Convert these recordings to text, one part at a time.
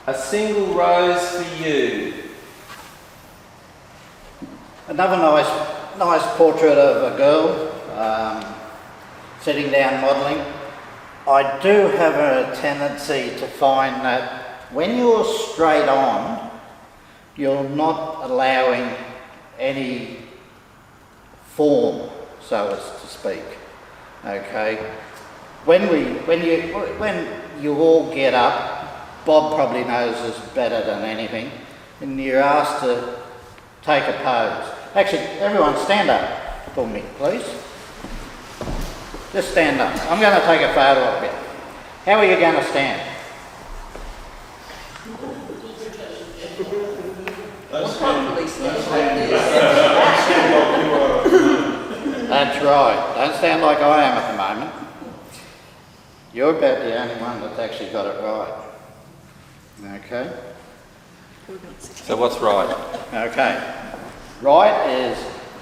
A single rose for you. Another nice portrait of a girl sitting down modelling. I do have a tendency to find that when you're straight on, you're not allowing any form, so as to speak. Okay. When you all get up, Bob probably knows this better than anything, and you're asked to take a pose. Actually, everyone stand up for me, please. Just stand up. I'm going to take a photo of you. How are you going to stand? That's right. Don't stand like I am at the moment. You're about the only one that's actually got it right. Okay. So what's right? Okay. Right is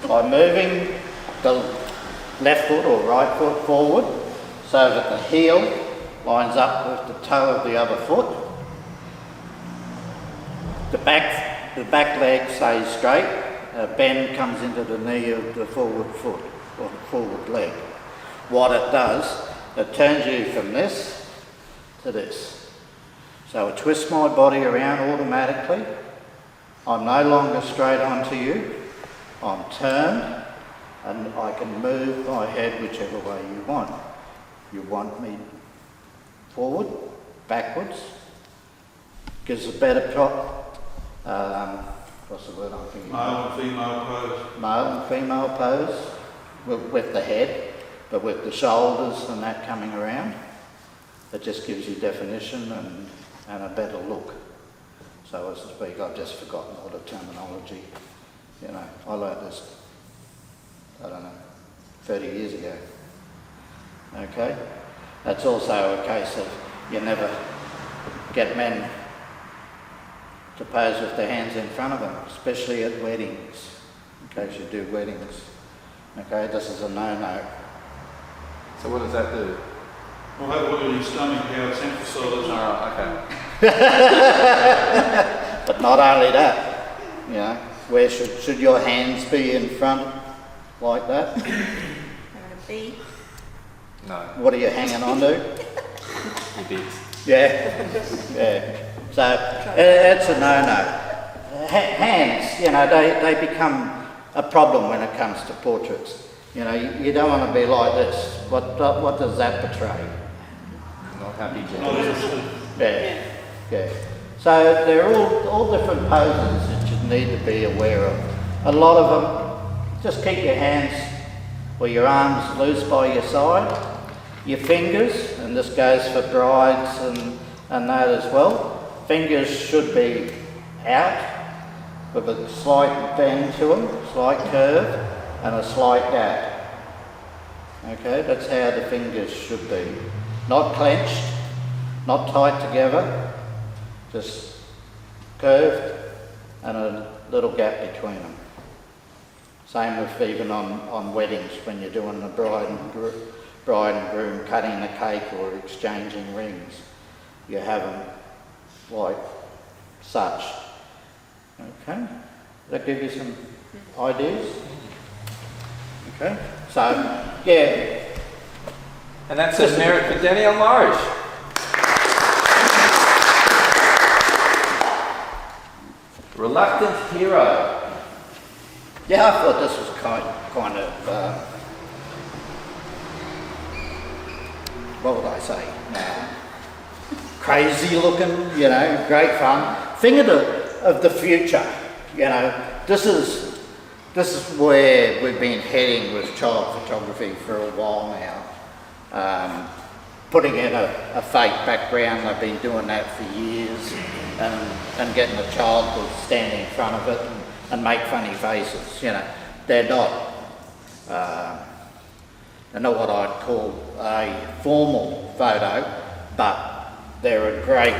by moving the left foot or right foot forward so that the heel lines up with the toe of the other foot. The back leg stays straight. A bend comes into the knee of the forward foot or the forward leg. What it does, it turns you from this to this. So it twists my body around automatically. I'm no longer straight onto you. I'm turned and I can move my head whichever way you want. You want me forward, backwards, gives a better what's the word I'm thinking? Male and female pose. Male and female pose with the head, but with the shoulders and that coming around. It just gives you definition and a better look. So as to speak, I've just forgotten all the terminology. You know, I learnt this, I don't know, 30 years ago. Okay? That's also a case of you never get men to pose with their hands in front of them, especially at weddings, in case you do weddings. Okay, this is a no-no. So what does that do? Well, have a look at your stomach, how it's emphasised. Oh, okay. But not only that, you know, where should your hands be in front like that? B. No, What are you hanging on to? you bits. Yeah, yeah. So it's a no-no. Hands, you know, they become a problem when it comes to portraits. You know, you don't want to be like this. What does that portray? Not happy, Not Jen. interested. Yeah, yeah. So they're all different poses that you need to be aware of. A lot of them, just keep your hands or your arms loose by your side. Your fingers, and this goes for brides and that as well. Fingers should be out with a slight bend to them, slight curve and a slight gap. Okay, that's how the fingers should be. Not clenched, not tight together, just curved and a little gap between them. Same with even on weddings when you're doing the bride and groom cutting the cake or exchanging rings. You have them like such. Okay, does that give you some ideas? Okay, so yeah. And that's a merit for Danielle Morrish. Reluctant hero. Yeah, I thought this was kind of what would I say? Crazy looking, you know, great fun. Think of the future, you know. This is where we've been heading with child photography for a while now. Putting in a fake background, they've been doing that for years, and getting the child to stand in front of it and make funny faces. You know, they're not what I'd call a formal photo, but they're a great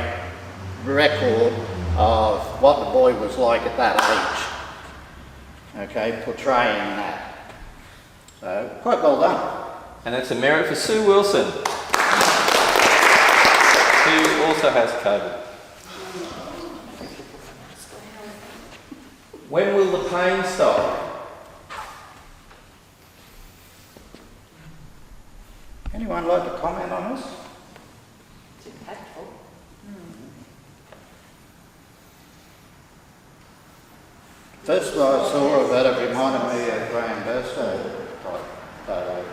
record of what the boy was like at that age. Okay, portraying that. So, quite well done. And that's a merit for Sue Wilson, who also has COVID. When will the pain stop? Anyone like to comment on this? It's impactful. First I saw of it, it reminded me of Graham Burstow type photo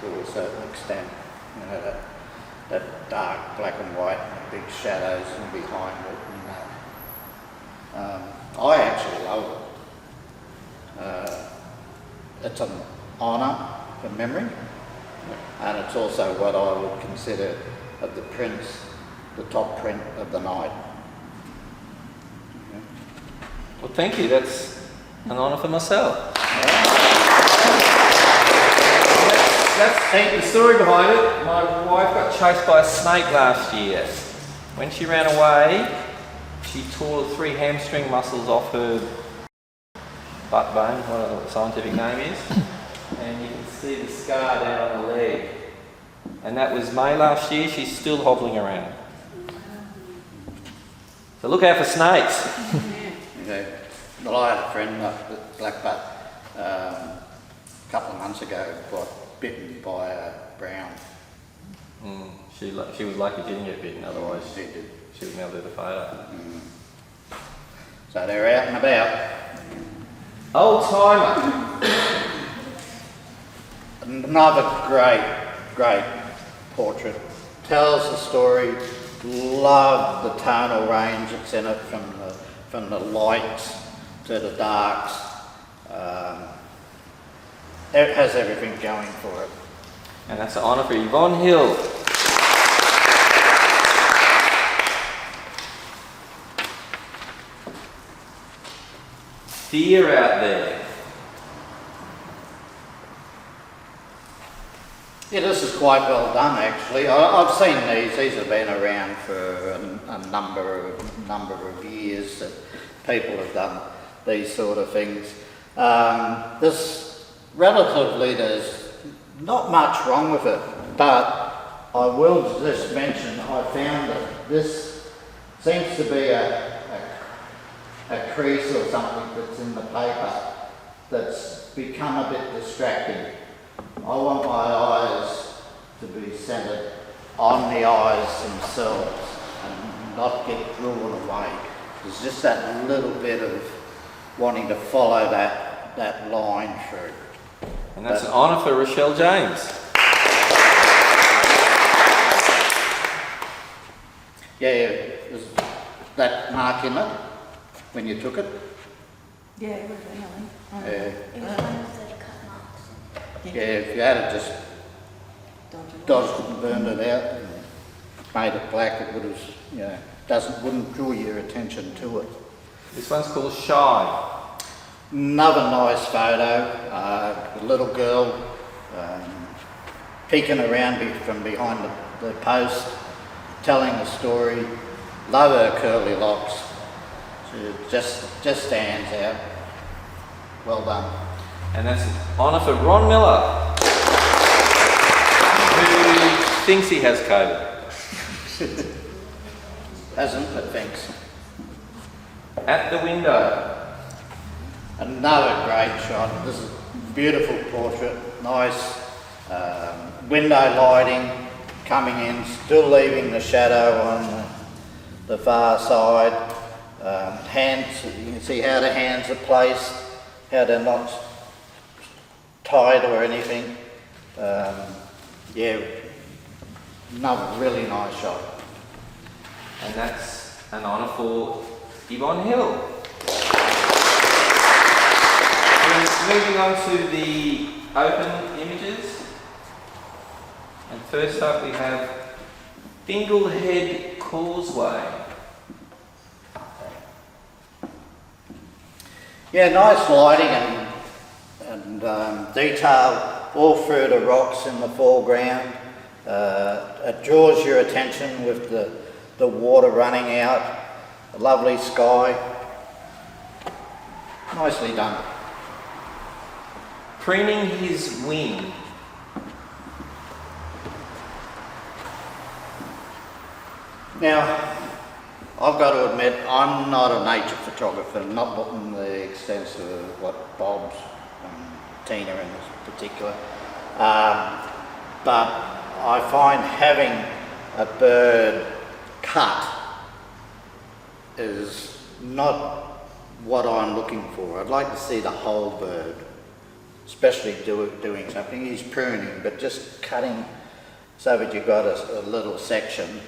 to a certain extent. You know, that dark black and white and big shadows and behind it. And, I actually love it. It's an honour for memory, and it's also what I would consider of the prints, the top print of the night. Well, thank you. That's an honour for myself. That's the story behind it. My wife got chased by a snake last year. When she ran away, she tore 3 hamstring muscles off her butt bone, whatever the scientific name is, and you can see the scar down on the leg. And that was May last year. She's still hobbling around. So look out for snakes. Okay. Well, I had a friend up at Blackbutt a couple of months ago, got bitten by a brown. She was lucky she didn't get bitten, otherwise She did. she would never do the photo. So they're out and about. Old timer. Another great portrait. Tells the story. Love the tonal range that's in it, from the lights to the darks. It has everything going for it. And that's an honour for Yvonne Hill. Deer out there. Yeah, this is quite well done actually. I've seen these. These have been around for a number of years that people have done these sort of things. This relatively, there's not much wrong with it, but I will just mention I found that this seems to be a crease or something that's in the paper that's become a bit distracting. I want my eyes to be centred on the eyes themselves and not get drawn away. There's just that little bit of wanting to follow that line through. And that's an honour for Rochelle James. Yeah, there's that mark in it when you took it. Yeah, it would have been Ellen. Yeah, It was one of the cut marks. yeah, if you had just dodged it and burned it out and made it black, it would have, wouldn't draw your attention to it. This one's called Shy. Another nice photo, a little girl peeking around from behind the post, telling the story. Love her curly locks. She just stands out. Well done. And that's an honour for Ron Miller, who thinks he has COVID. Hasn't, but thanks. At the window. Another great shot. This is a beautiful portrait. Nice window lighting coming in, still leaving the shadow on the far side. Hands, you can see how the hands are placed, how they're not tied or anything. Yeah, another really nice shot. And that's an honour for Yvonne Hill. We're moving on to the open images. And first up we have Dinglehead Causeway. Yeah, nice lighting and detail all through the rocks in the foreground. It draws your attention with the water running out, a lovely sky. Nicely done. Preening his wing. Now, I've got to admit, I'm not a nature photographer, not in the extent of what Bob's and Tina in particular. But I find having a bird cut is not what I'm looking for. I'd like to see the whole bird, especially doing something. He's pruning, but just cutting so that you've got a little section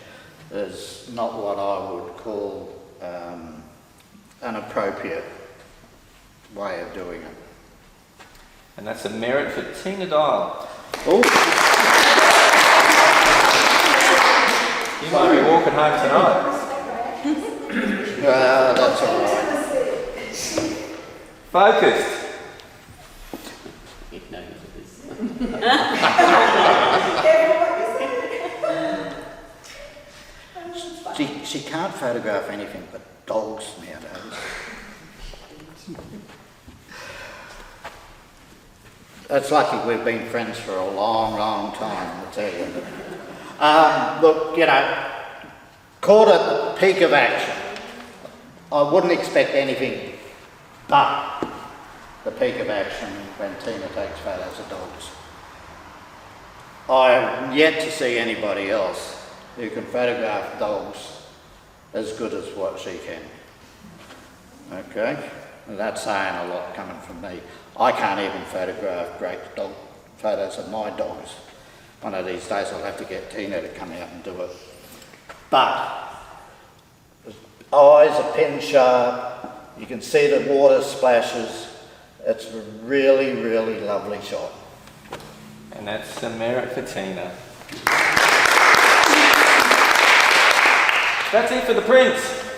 is not what I would call an appropriate way of doing it. And that's a merit for Tina Dial. Oh, You might be walking home tonight. that's all right. Focused. She can't photograph anything but dogs nowadays. It's lucky we've been friends for a long, long time, I tell you. Look, you know, caught at the peak of action. I wouldn't expect anything but the peak of action when Tina takes photos of dogs. I have yet to see anybody else who can photograph dogs as good as what she can. Okay? And that's saying a lot coming from me. I can't even photograph great dog photos of my dogs. One of these days I'll have to get Tina to come out and do it. But eyes are pin sharp, you can see the water splashes. It's a really, really lovely shot. And that's a merit for Tina. That's it for the prints.